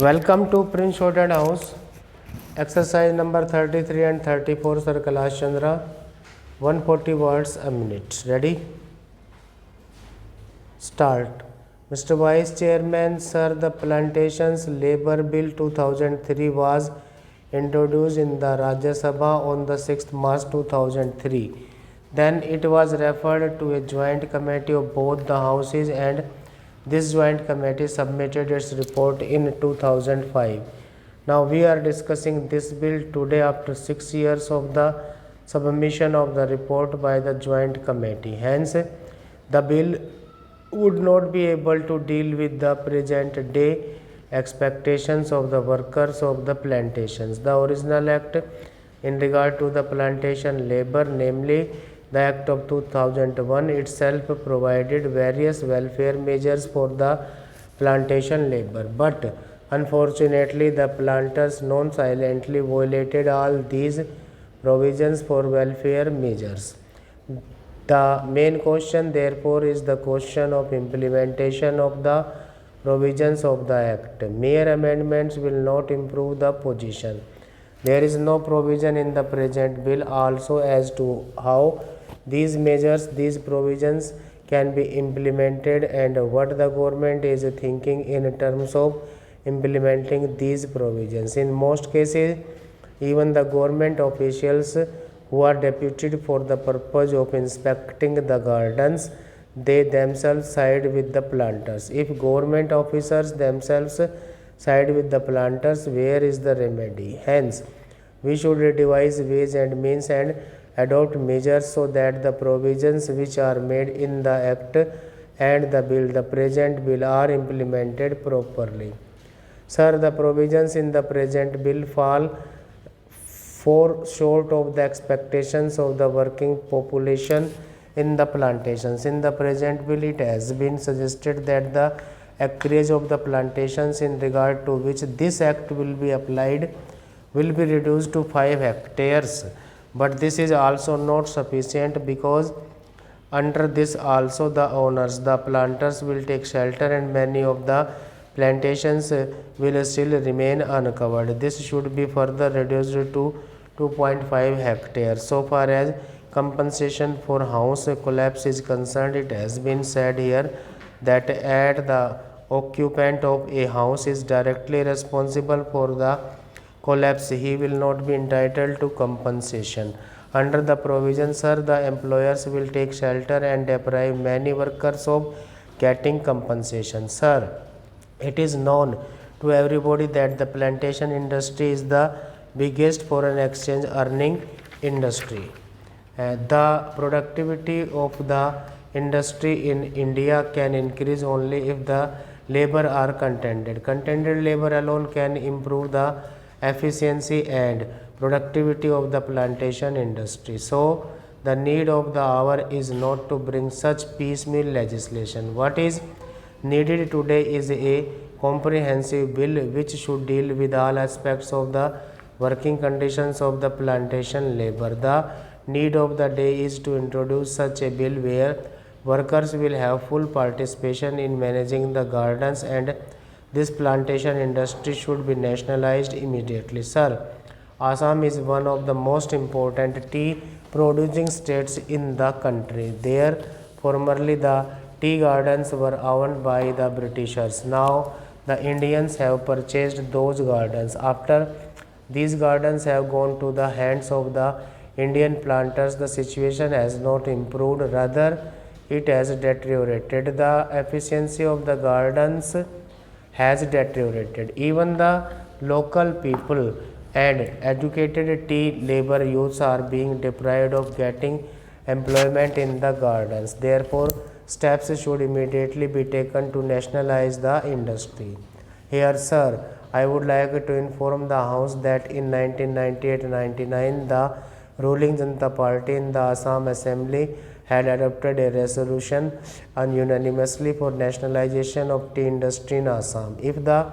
Welcome to Prince Shorted House. Exercise number 33 and 34, Sir Kailash Chandra. 140 words a minute. Ready? Start. Mr. Vice Chairman, Sir, the Plantations Labour Bill 2003 was introduced in the Rajya Sabha on the 6th March 2003. Then it was referred to a joint committee of both the houses, and this joint committee submitted its report in 2005. Now we are discussing this bill today after 6 years of the submission of the report by the joint committee. Hence, the bill would not be able to deal with the present day expectations of the workers of the plantations. The original act in regard to the plantation labor, namely the Act of 2001 itself, provided various welfare measures for the plantation labor, but unfortunately the planters non-silently violated all these provisions for welfare measures. The main question therefore is the question of implementation of the provisions of the Act. Mere amendments will not improve the position. There is no provision in the present bill also as to how these measures, these provisions can be implemented and what the government is thinking in terms of implementing these provisions. In most cases, even the government officials who are deputed for the purpose of inspecting the gardens, they themselves side with the planters. If government officers themselves side with the planters, where is the remedy? Hence, we should devise ways and means and adopt measures so that the provisions which are made in the Act and the bill, the present bill, are implemented properly. Sir, the provisions in the present bill fall short of the expectations of the working population in the plantations. In the present bill, it has been suggested that the acreage of the plantations in regard to which this act will be applied will be reduced to 5 hectares. But this is also not sufficient, because under this also the owners, the planters, will take shelter and many of the plantations will still remain uncovered. This should be further reduced to 2.5 hectares. So far as compensation for house collapse is concerned, it has been said here that at the occupant of a house is directly responsible for the collapse, he will not be entitled to compensation. Under the provision, sir, the employers will take shelter and deprive many workers of getting compensation. Sir, it is known to everybody that the plantation industry is the biggest foreign exchange earning industry. The productivity of the industry in India can increase only if the labor are contented. Contented labor alone can improve the efficiency and productivity of the plantation industry. So, the need of the hour is not to bring such piecemeal legislation. What is needed today is a comprehensive bill which should deal with all aspects of the working conditions of the plantation labor. The need of the day is to introduce such a bill where workers will have full participation in managing the gardens, and this plantation industry should be nationalized immediately. Sir, Assam is one of the most important tea producing states in the country. There, formerly the tea gardens were owned by the Britishers. Now, the Indians have purchased those gardens. After these gardens have gone to the hands of the Indian planters, the situation has not improved, rather, it has deteriorated. The efficiency of the gardens has deteriorated. Even the local people and educated tea labor youths are being deprived of getting employment in the gardens. Therefore, steps should immediately be taken to nationalize the industry. Here, sir, I would like to inform the House that in 1998-99, the ruling Janata Party in the Assam Assembly had adopted a resolution unanimously for nationalization of tea industry in Assam. If the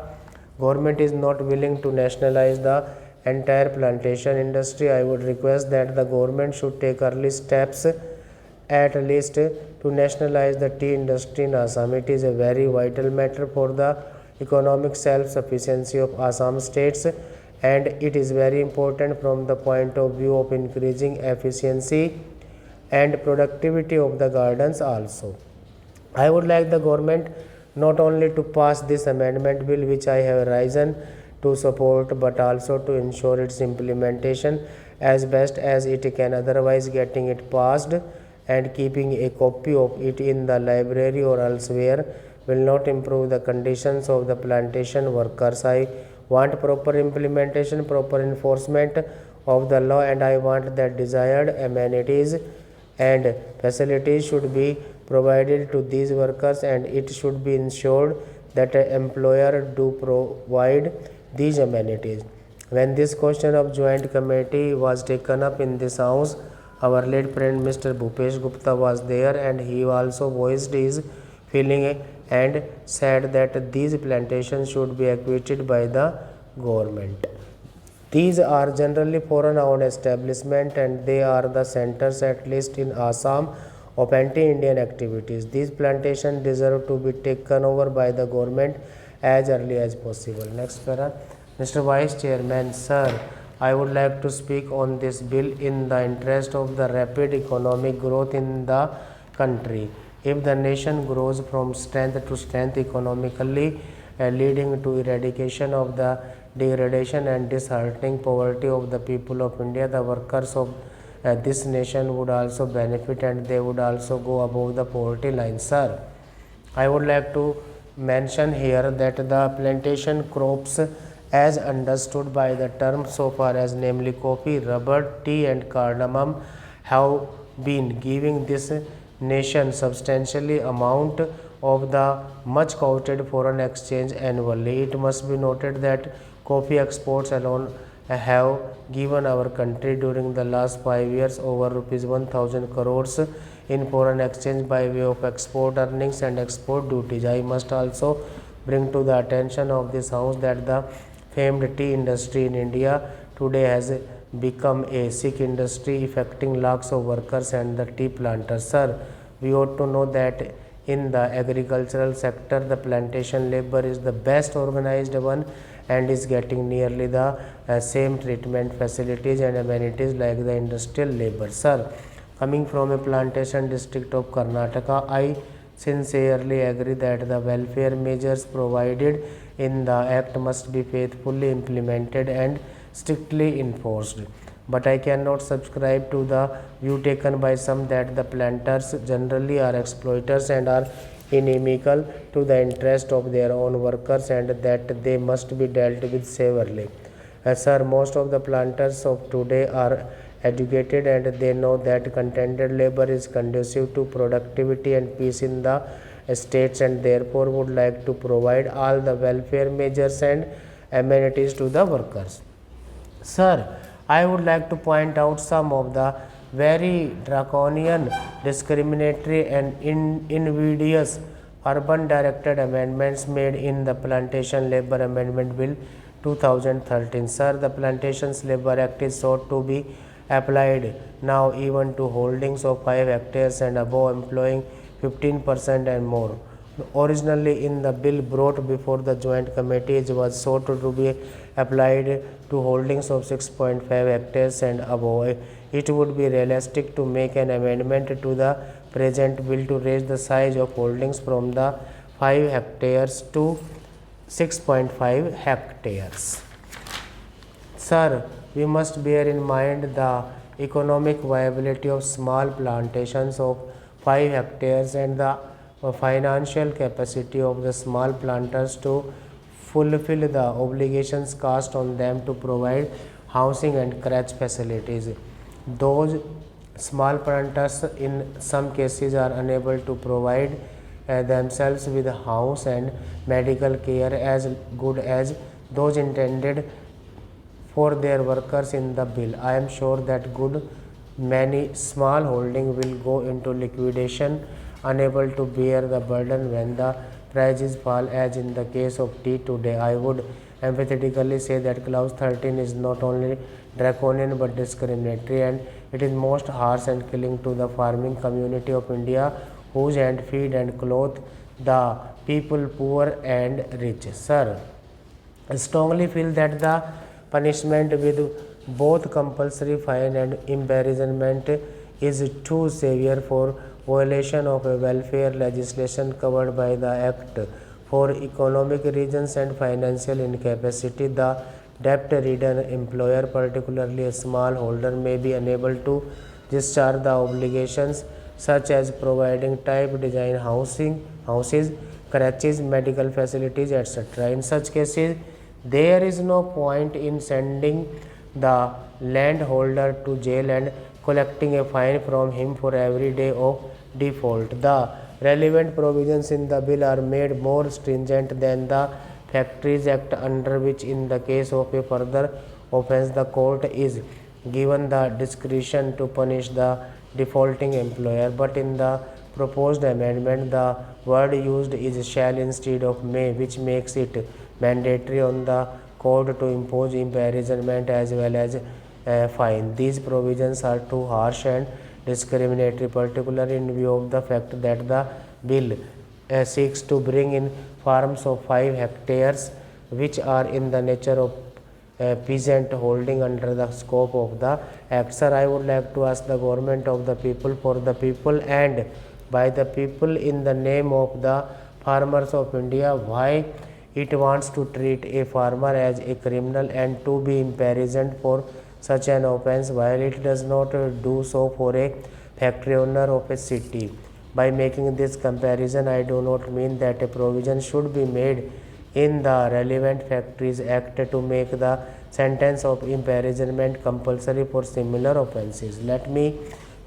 government is not willing to nationalize the entire plantation industry, I would request that the government should take early steps at least to nationalize the tea industry in Assam. It is a very vital matter for the economic self-sufficiency of Assam states, and it is very important from the point of view of increasing efficiency and productivity of the gardens also. I would like the government not only to pass this amendment bill which I have risen to support, but also to ensure its implementation as best as it can. Otherwise, getting it passed and keeping a copy of it in the library or elsewhere will not improve the conditions of the plantation workers. I want proper implementation, proper enforcement of the law, and I want that desired amenities and facilities should be provided to these workers, and it should be ensured that an employer do provide these amenities. When this question of joint committee was taken up in this house, our late friend Mr. Bhupesh Gupta was there, and he also voiced his feeling and said that these plantations should be acquited by the government. These are generally foreign-owned establishments, and they are the centers, at least in Assam, of anti-Indian activities. These plantations deserve to be taken over by the government as early as possible. Next para. Mr. Vice Chairman, sir, I would like to speak on this bill in the interest of the rapid economic growth in the country. If the nation grows from strength to strength economically, leading to eradication of the degradation and disheartening poverty of the people of India, the workers of this nation would also benefit, and they would also go above the poverty line. Sir, I would like to mention here that the plantation crops as understood by the term so far as, namely coffee, rubber, tea and cardamom, have been giving this nation substantially amount of the much coveted foreign exchange annually. It must be noted that coffee exports alone have given our country during the last 5 years over rupees 1000 crores in foreign exchange by way of export earnings and export duties. I must also bring to the attention of this house that the famed tea industry in India today has become a sick industry affecting lakhs of workers and the tea planters. Sir, we ought to know that in the agricultural sector, the plantation labor is the best organized one and is getting nearly the same treatment, facilities and amenities like the industrial labor. Sir, coming from a plantation district of Karnataka, I sincerely agree that the welfare measures provided in the act must be faithfully implemented and strictly enforced. But I cannot subscribe to the view taken by some that the planters generally are exploiters and are inimical to the interest of their own workers, and that they must be dealt with severely. Sir, most of the planters of today are educated, and they know that contented labor is conducive to productivity and peace in the states, and therefore would like to provide all the welfare measures and amenities to the workers. Sir, I would like to point out some of the very draconian, discriminatory and invidious urban directed amendments made in the Plantation Labor Amendment Bill 2013. Sir, the Plantations Labor Act is sought to be applied now even to holdings of 5 hectares and above employing 15% and more. Originally in the bill brought before the joint committee, it was sought to be applied to holdings of 6.5 hectares and above. It would be realistic to make an amendment to the present bill to raise the size of holdings from the 5 hectares to 6.5 hectares. Sir, we must bear in mind the economic viability of small plantations of 5 hectares and the financial capacity of the small planters to fulfill the obligations cast on them to provide housing and crèche facilities. Those small planters in some cases are unable to provide themselves with house and medical care as good as those intended for their workers in the bill. I am sure that good many small holding will go into liquidation, unable to bear the burden when the prices fall, as in the case of tea today. I would emphatically say that clause 13 is not only draconian but discriminatory, and it is most harsh and killing to the farming community of India, whose hand, feed and clothe the people poor and rich. Sir, I strongly feel that the punishment with both compulsory fine and imprisonment is too severe for violation of a welfare legislation covered by the Act. For economic reasons and financial incapacity, the debt-ridden employer, particularly a small holder, may be unable to discharge the obligations such as providing type design houses, crutches, medical facilities, etc. In such cases, there is no point in sending the landholder to jail and collecting a fine from him for every day of default. The relevant provisions in the bill are made more stringent than the Factories Act, under which, in the case of a further offence, the court is given the discretion to punish the defaulting employer. But in the proposed amendment, the word used is shall instead of may, which makes it mandatory on the court to impose imprisonment as well as fine. These provisions are too harsh and discriminatory, particularly in view of the fact that the bill seeks to bring in farms of 5 hectares, which are in the nature of peasant holding under the scope of the Act. Sir, I would like to ask the government of the people, for the people, and by the people, in the name of the farmers of India, why it wants to treat a farmer as a criminal and to be imprisoned for such an offence, while it does not do so for a factory owner of a city. By making this comparison, I do not mean that a provision should be made in the relevant Factories Act to make the sentence of imprisonment compulsory for similar offences. Let me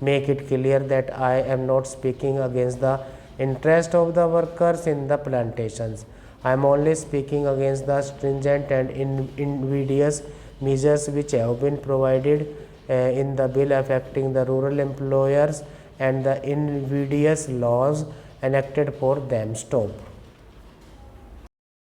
make it clear that I am not speaking against the interest of the workers in the plantations. I am only speaking against the stringent and invidious measures which have been provided in the bill affecting the rural employers and the invidious laws enacted for them. Stop.